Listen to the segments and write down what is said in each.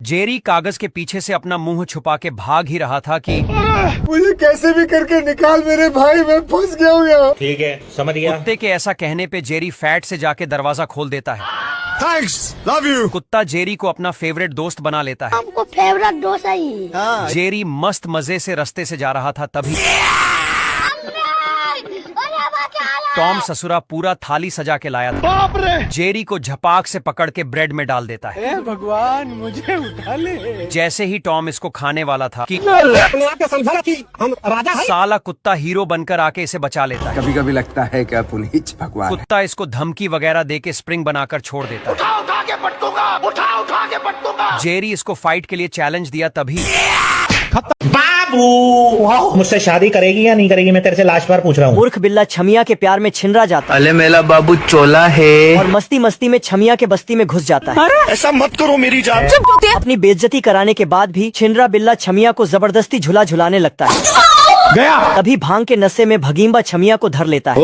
Jerry कागज के पीछे से अपना मुंह छुपा के भाग ही रहा था कि मुझे कैसे भी करके निकाल मेरे भाई, मैं फंस गया हूँ यहाँ। ठीक है, समझ गया। कुत्ते के ऐसा कहने पे जेरी फैट से जाके दरवाजा खोल देता है। Thanks, love you. कुत्ता जेरी को अपना फेवरेट दोस्त बना लेता है। हमको फेवरेट दोस्त है ही। जेरी मस्त मजे से रास्ते से जा रहा था तभी टॉम ससुरा पूरा थाली सजा के लाया था। जेरी को झपाक से पकड़ के ब्रेड में डाल देता है। भगवान मुझे उठा ले। जैसे ही टॉम इसको खाने वाला था कि समझा कि हम राजा हैं। साला कुत्ता हीरो बनकर आके इसे बचा लेता है। कभी कभी लगता है क्या पुनीत भगवान। कुत्ता इसको धमकी वगैरह दे के स्प्रिंग बनाकर छोड़ देता है। उठा के पटकूंगा। जेरी इसको फाइट के लिए चैलेंज दिया तभी बाबू मुझसे शादी करेगी या नहीं करेगी, मैं तेरे से लास्ट बार पूछ रहा हूँ। मूर्ख बिल्ला छमिया के प्यार में छिनरा जाता है अले मेरा बाबू चोला है और मस्ती मस्ती में छमिया के बस्ती में घुस जाता है। ऐसा मत करो मेरी जान। अपनी बेइज्जती कराने के बाद भी छिनरा बिल्ला छमिया को जबरदस्ती झूला झुलाने लगता है। गया। तभी भांग के नशे में भगींबा छमिया को धर लेता है।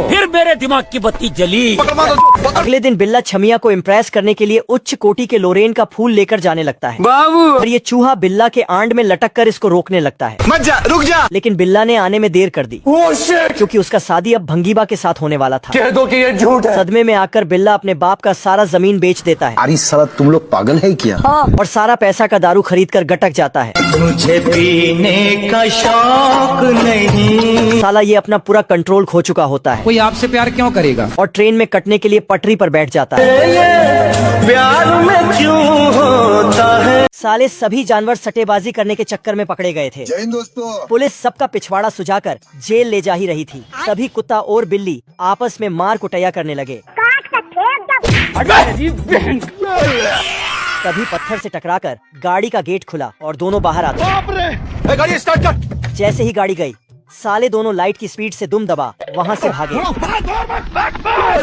फिर मेरे दिमाग की बत्ती जली। अगले दिन बिल्ला छमिया को इम्प्रेस करने के लिए उच्च कोटि के लोरेन का फूल लेकर जाने लगता है। बाबू और ये चूहा बिल्ला के आंड में लटक कर इसको रोकने लगता है। मत जा, रुक जा। लेकिन बिल्ला ने आने में देर कर दी क्योंकि उसका शादी अब भंगीबा के साथ होने वाला था। कह दो कि ये झूठ है। सदमे में आकर बिल्ला अपने बाप का सारा जमीन बेच देता है अरे साला तुम लोग पागल है क्या। और सारा पैसा का दारू खरीद कर गटक जाता है। मुझे पीने का शौक नहीं। साला ये अपना पूरा कंट्रोल खो चुका होता है कोई आपसे प्यार क्यों करेगा। और ट्रेन में कटने के लिए पटरी पर बैठ जाता है। प्यार में क्यों होता है। साले सभी जानवर सट्टेबाजी करने के चक्कर में पकड़े गए थे। जय हिंद दोस्तों। पुलिस सबका पिछवाड़ा सुझाकर जेल ले जा ही रही थी। तभी कुत्ता और बिल्ली आपस में मार कुटैया करने लगे। तभी पत्थर से टकराकर गाड़ी का गेट खुला और दोनों बाहर आ गए। गाड़ी स्टार्ट कर। जैसे ही गाड़ी गई साले दोनों लाइट की स्पीड से दुम दबा वहाँ से भागे।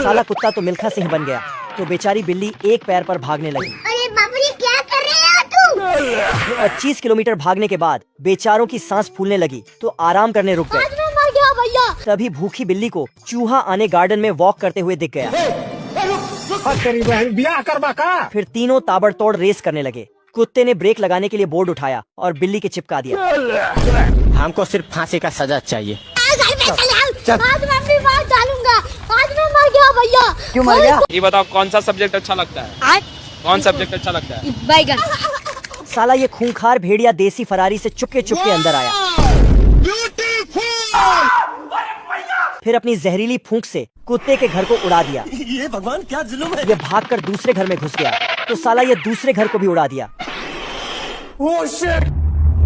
साला कुत्ता तो मिल्खा सिंह बन गया तो बेचारी बिल्ली एक पैर पर भागने लगी। अरे बाबू ये क्या कर रहे हो तू? 25 किलोमीटर भागने के बाद बेचारों की सांस फूलने लगी तो आराम करने रुक गए। आज मैं मर गया भैया। तभी भूखी बिल्ली को चूहा आने गार्डन में वॉक करते हुए दिख गया। तेरी बहन ब्याह करवा का। फिर तीनों ताबड़तोड़ रेस करने लगे। कुत्ते ने ब्रेक लगाने के लिए बोर्ड उठाया और बिल्ली के चिपका दिया। हमको सिर्फ फांसी का सजा चाहिए। आज मैं अपनी बात डालूंगा। आज मैं मर गया भैया। क्यों मर गया? ये बताओ कौन सा सब्जेक्ट अच्छा लगता है? कौन सब्जेक्ट अच्छा लगता है? बैगन। साला ये खूंखार भेड़िया देसी फरारी से चुपके चुपके अंदर आया। फिर अपनी जहरीली फूंक से कुत्ते के घर को उड़ा दिया। ये भगवान क्या जुल्म है। ये भागकर दूसरे घर में घुस गया तो साला ये दूसरे घर को भी उड़ा दिया।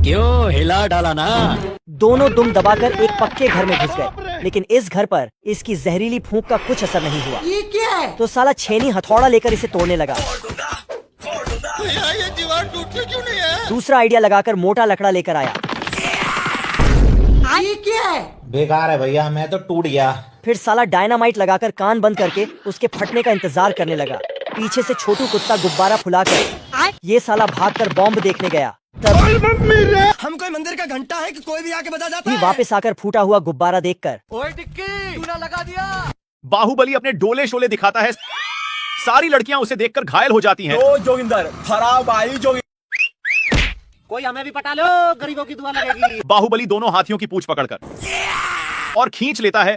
क्यों हिला डाला ना। दोनों दुम दबाकर एक पक्के घर में घुस गए लेकिन इस घर पर इसकी जहरीली फूंक का कुछ असर नहीं हुआ। ये क्या है। तो साला छेनी हथौड़ा लेकर इसे तोड़ने लगा। ये दीवार टूटती क्यों नहीं है? दूसरा आइडिया लगाकर मोटा लकड़ा लेकर आया। ये क्या है। बेकार है भैया, मैं तो टूट गया। फिर साला डायनामाइट लगाकर कान बंद करके उसके फटने का इंतजार करने लगा। पीछे से छोटू कुत्ता गुब्बारा फुलाकर ये साला भागकर बॉम्ब देखने गया। हम कोई मंदिर का घंटा है कि कोई भी आके बजा जाता है। वापस आकर फूटा हुआ गुब्बारा देखकर ओए टिक्की तू ना लगा दिया। बाहुबली अपने डोले शोले दिखाता है, सारी लड़कियां उसे देखकर घायल हो जाती हैं। ओ जोगिंदर खराब आई जोगिंदर। कोई हमें भी पटा लो, गरीबों की दुआ लगेगी। बाहुबली दोनों हाथियों की पूंछ पकड़कर और खींच लेता है।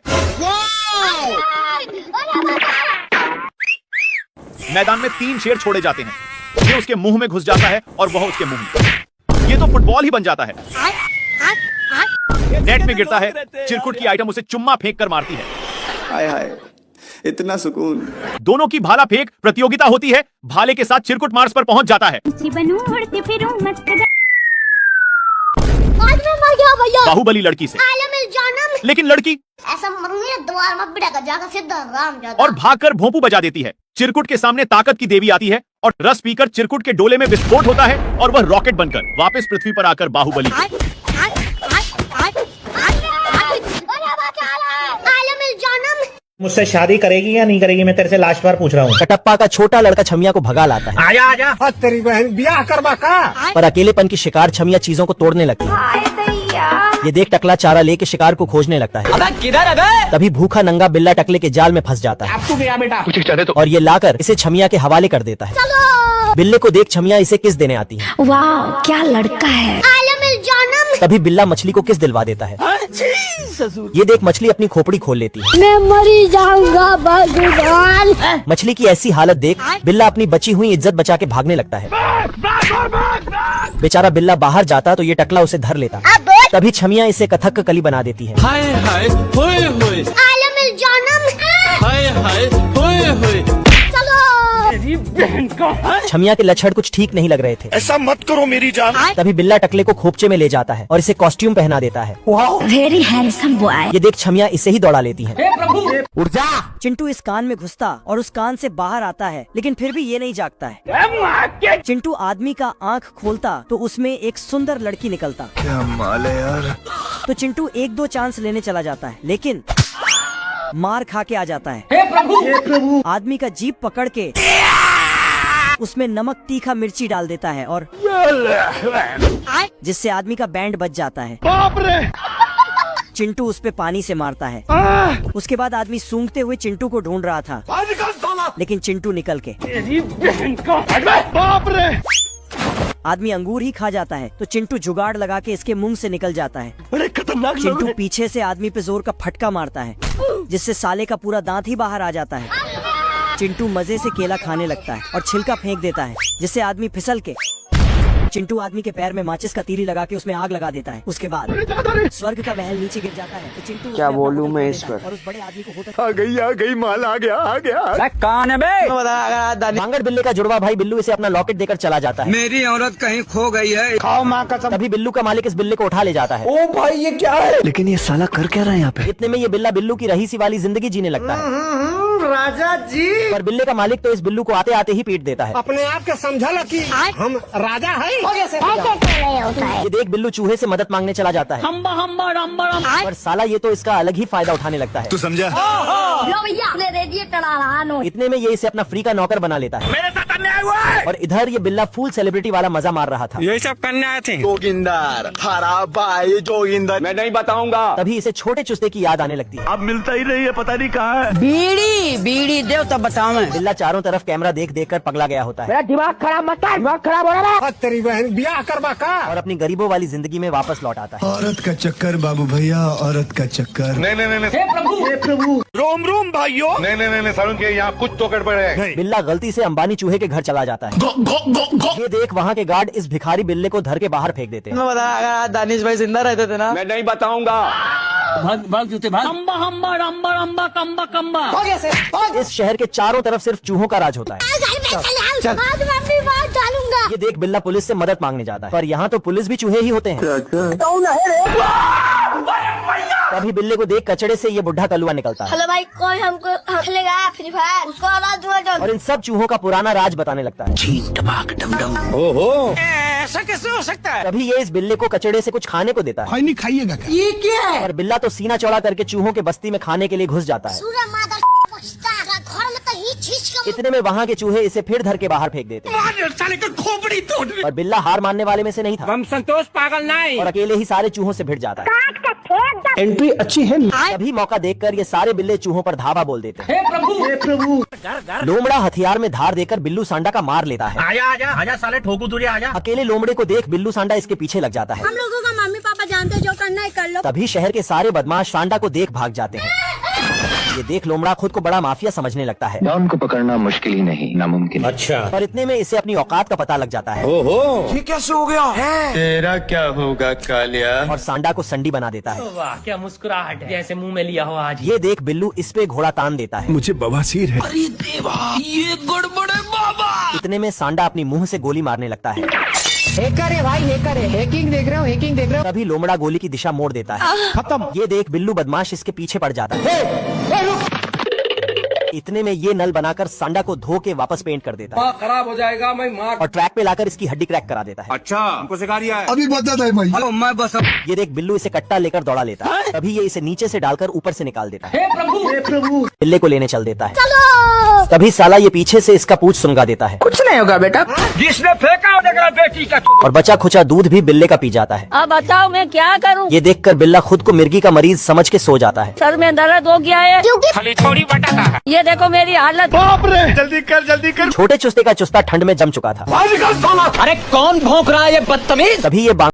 मैदान में 3 शेर छोड़े जाते हैं। ये उसके मुंह में घुस जाता है और वह उसके मुंह में। ये तो फुटबॉल ही बन जाता है। नेट में गिरता है। चिरकुट की आइटम उसे चुम्मा फेंक कर मारती है। हाय हाय इतना सुकून। दोनों की भाला फेंक प्रतियोगिता होती है। भाले के साथ चिरकुट मार्स पर पहुंच जाता है। आज मैं मर गया भैया। बाहुबली लड़की से, लेकिन लड़की ऐसा मरूंगी द्वार में पिटा कर जाकर सीधा राम जाता। और भागकर भोंपू बजा देती है। चिरकुट के सामने ताकत की देवी आती है और रस पीकर चिरकुट के डोले में विस्फोट होता है और वह रॉकेट बनकर वापस पृथ्वी पर आकर बाहुबली मुझसे शादी करेगी या नहीं करेगी, मैं तेरे से लास्ट बार पूछ रहा हूँ। कटप्पा का छोटा लड़का छमिया को भगा लाता है। आजा आजा। तेरी बहन ब्याह करवा का। पर अकेलेपन की शिकार छमिया चीजों को तोड़ने लगती है। ये देख टकला चारा लेके शिकार को खोजने लगता है। अबे किधर है बे? तभी भूखा नंगा बिल्ला टकले के जाल में फंस जाता है अब तू गया बेटा। और ये लाकर इसे छमिया के हवाले कर देता है। चलो बिल्ले को देख छमिया इसे किस देने आती है। वाह क्या लड़का है। आलम जानम। तभी बिल्ला मछली को किस दिलवा देता है। ये देख मछली अपनी खोपड़ी खोल लेती है। मैं मरी जाऊंगा भगवान। मछली की ऐसी हालत देख बिल्ला अपनी बची हुई इज्जत बचा के भागने लगता है। बेचारा बिल्ला बाहर जाता तो ये टकला उसे धर लेता। तभी छमिया इसे कथक कली बना देती है। हाय हाय होए होए आलम जानम। हाय हाय होए होए। चलो। छमिया के लक्षण कुछ ठीक नहीं लग रहे थे। ऐसा मत करो मेरी जान। तभी बिल्ला टकले को खोपचे में ले जाता है और इसे कॉस्ट्यूम पहना देता है। Very handsome boy. ये देख छमिया इसे ही दौड़ा लेती है। उठ जा। चिंटू इस कान में घुसता और उस कान से बाहर आता है, लेकिन फिर भी ये नहीं जागता है। चिंटू आदमी का आंख खोलता तो उसमें एक सुंदर लड़की निकलता। क्या माल है यार। तो चिंटू 1-2 चांस लेने चला जाता है, लेकिन मार खा के आ जाता है। हे प्रभु। आदमी का जीभ पकड़ के उसमें नमक तीखा मिर्ची डाल देता है और जिससे आदमी का बैंड बच जाता है। बाप रे। चिंटू उस पे पानी से मारता है। उसके बाद आदमी सूंघते हुए चिंटू को ढूंढ रहा था, लेकिन चिंटू निकल के बाप रे। आदमी अंगूर ही खा जाता है तो चिंटू जुगाड़ लगा के इसके मुंह से निकल जाता है। बड़े खतरनाक लोग चिंटू हैं। पीछे से आदमी पे जोर का फटका मारता है, जिससे साले का पूरा दांत ही बाहर आ जाता है। चिंटू मजे से केला खाने लगता है और छिलका फेंक देता है, जिससे आदमी फिसल के चिंटू आदमी के पैर में माचिस का तीली लगा के उसमें आग लगा देता है। उसके बाद स्वर्ग का महल नीचे गिर जाता है तो चिंटू क्या उसमें अपना बोलूं होठल मैं खोल इस देता है पर? और उस बड़े आदमी को होठल आ गई माल आ गया। कौन है बे? मांगड़ बिल्ले का जुड़वा भाई बिल्लू इसे अपना लॉकेट देकर चला जाता है। मेरी औरत कहीं खो गई है। खाओ माँ का। तभी बिल्लू का मालिक इस बिल्ले को उठा ले जाता है। ओ भाई ये क्या है। लेकिन ये साला कर क्या रहा है यहाँ पे? इतने में ये बिल्ला बिल्लू की रहीसी वाली जिंदगी जीने लगता है। राजा जी। पर बिल्ले का मालिक तो इस बिल्लू को आते आते ही पीट देता है। अपने आप के समझा ला कि हम राजा है। ऐसे नहीं होता है। ये देख बिल्लू चूहे से मदद मांगने चला जाता है, पर साला ये तो इसका अलग ही फायदा उठाने लगता है। तू समझा? लो भैया अपने रेडिएटर आ रहा नो। इतने में ये इसे अपना फ्री का नौकर बना लेता है। मेरे साथ अन्याय हुआ है। और इधर ये बिल्ला फुल सेलिब्रिटी वाला मजा मार रहा था। यही सब करने आए थे। जोगिंदर हरा भाई जोगिंदर। मैं नहीं बताऊंगा। तभी इसे छोटे चुस्ते की याद आने लगती है। अब मिलता ही नहीं है, पता नहीं कहाँ है। बीड़ी देव तब बताओ मैं। बिल्ला चारों तरफ कैमरा देख देख कर पगला गया होता है मेरा दिमाग खराब मत कर। दिमाग खराब हो रहा है। तेरी बहन ब्याह करवा का। और अपनी गरीबों वाली जिंदगी में वापस लौट आता है। औरत का चक्कर बाबू भैया, औरत का चक्कर। हे प्रभु। रोम रोम भाइयों। नहीं सारुण के यहाँ कुछ तो गड़बड़ है। बिल्ला गलती से अंबानी चूहे के घर चला जाता है। ये देख वहाँ के गार्ड इस भिखारी बिल्ले को धर के बाहर फेंक देते हैं। अगर दानिश भाई जिंदा रहते थे ना। मैं नहीं बताऊंगा। भाग जूते भाग। इस शहर के चारों तरफ सिर्फ चूहों का राज होता है। आज मम्मी बात डालूंगा। ये देख बिल्ला पुलिस से मदद मांगने जाता है, पर यहाँ तो पुलिस भी चूहे ही होते हैं। तभी बिल्ले को देख कचड़े से ये बुढ़ा कलुआ निकलता है हेलो भाई कोई हमको खेलेगा फ्री फायर उसको आवाज दूंगा। और इन सब चूहों का पुराना राज बताने लगता है। ऐसा कैसे हो सकता है? तभी ये इस बिल्ले को कचड़े से कुछ खाने को देता है, नहीं खाइएगा क्या। ये क्या है? और बिल्ला तो सीना चौड़ा करके चूहों के बस्ती में खाने के लिए घुस जाता है। पूरा मादा पछता है घर में तो ही चीज का। इतने में वहाँ के चूहे इसे फिर धर के बाहर फेंक देते हैं। साले का खोपड़ी तोड़। पर बिल्ला हार मानने वाले में से नहीं था हम संतोष पागल नहीं। और अकेले ही सारे चूहों से भिड़ जाता है। एंट्री अच्छी है। तभी मौका देखकर ये सारे बिल्ले चूहों पर धावा बोल देते हैं। हे प्रभु। लोमड़ा हथियार में धार देकर बिल्लू सांडा का मार लेता है। आजा साले ठोकू तुझे आजा। अकेले लोमड़े को देख बिल्लू सांडा इसके पीछे लग जाता है। हम लोगों का मम्मी पापा जानते जो करना है कर लो। तभी शहर के सारे बदमाश सांडा को देख भाग जाते हैं। ये देख लोमड़ा खुद को बड़ा माफिया समझने लगता है। डॉन को पकड़ना मुश्किल ही नहीं नामुमकिन। अच्छा। पर इतने में इसे अपनी औकात का पता लग जाता है ये कैसे हो गया। तेरा क्या होगा कालिया। और सांडा को संडी बना देता है। वाह क्या मुस्कुराहट है, जैसे मुंह में लिया हो आज। ये देख बिल्लू इस पे घोड़ा तान देता है। मुझे बवासीर है। ये गड़बड़े बाबा। इतने में सांडा अपनी मुंह से गोली मारने लगता है। हैकर है भाई हैकर है। हैकिंग देख रहे हो हैकिंग देख रहे हो। तभी लोमड़ा गोली की दिशा मोड़ देता है। खत्म। ये देख बिल्लू बदमाश इसके पीछे पड़ जाता है। इतने में ये नल बनाकर सांडा को धो के वापस पेंट कर देता है खराब हो जाएगा मैं मार। और ट्रैक पे लाकर इसकी हड्डी क्रैक करा देता है। अच्छा हमको सिखा रिया है। अभी बता दे भाई। मैं बस ये देख बिल्लू इसे कट्टा लेकर दौड़ा लेता है। तभी ये इसे नीचे से डालकर ऊपर से निकाल देता है। हे प्रभु। बिल्ले को लेने चल देता है। तभी साला ये पीछे से इसका पूंछ सुनगा देता है कुछ नहीं होगा बेटा। जिसने फेंका उधर बेटी का और बचा खुचा दूध भी बिल्ले का पी जाता है। अब बताओ मैं क्या करूं? ये देखकर बिल्ला खुद को मिर्गी का मरीज समझ के सो जाता है। सर में दर्द हो गया है खाली थोड़ी बताता है। ये देखो मेरी हालत। बाप रे, जल्दी कर। छोटे चुस्ते का चुस्ता ठंड में जम चुका था। अरे कौन भौंक रहा है ये बदतमीज? तभी ये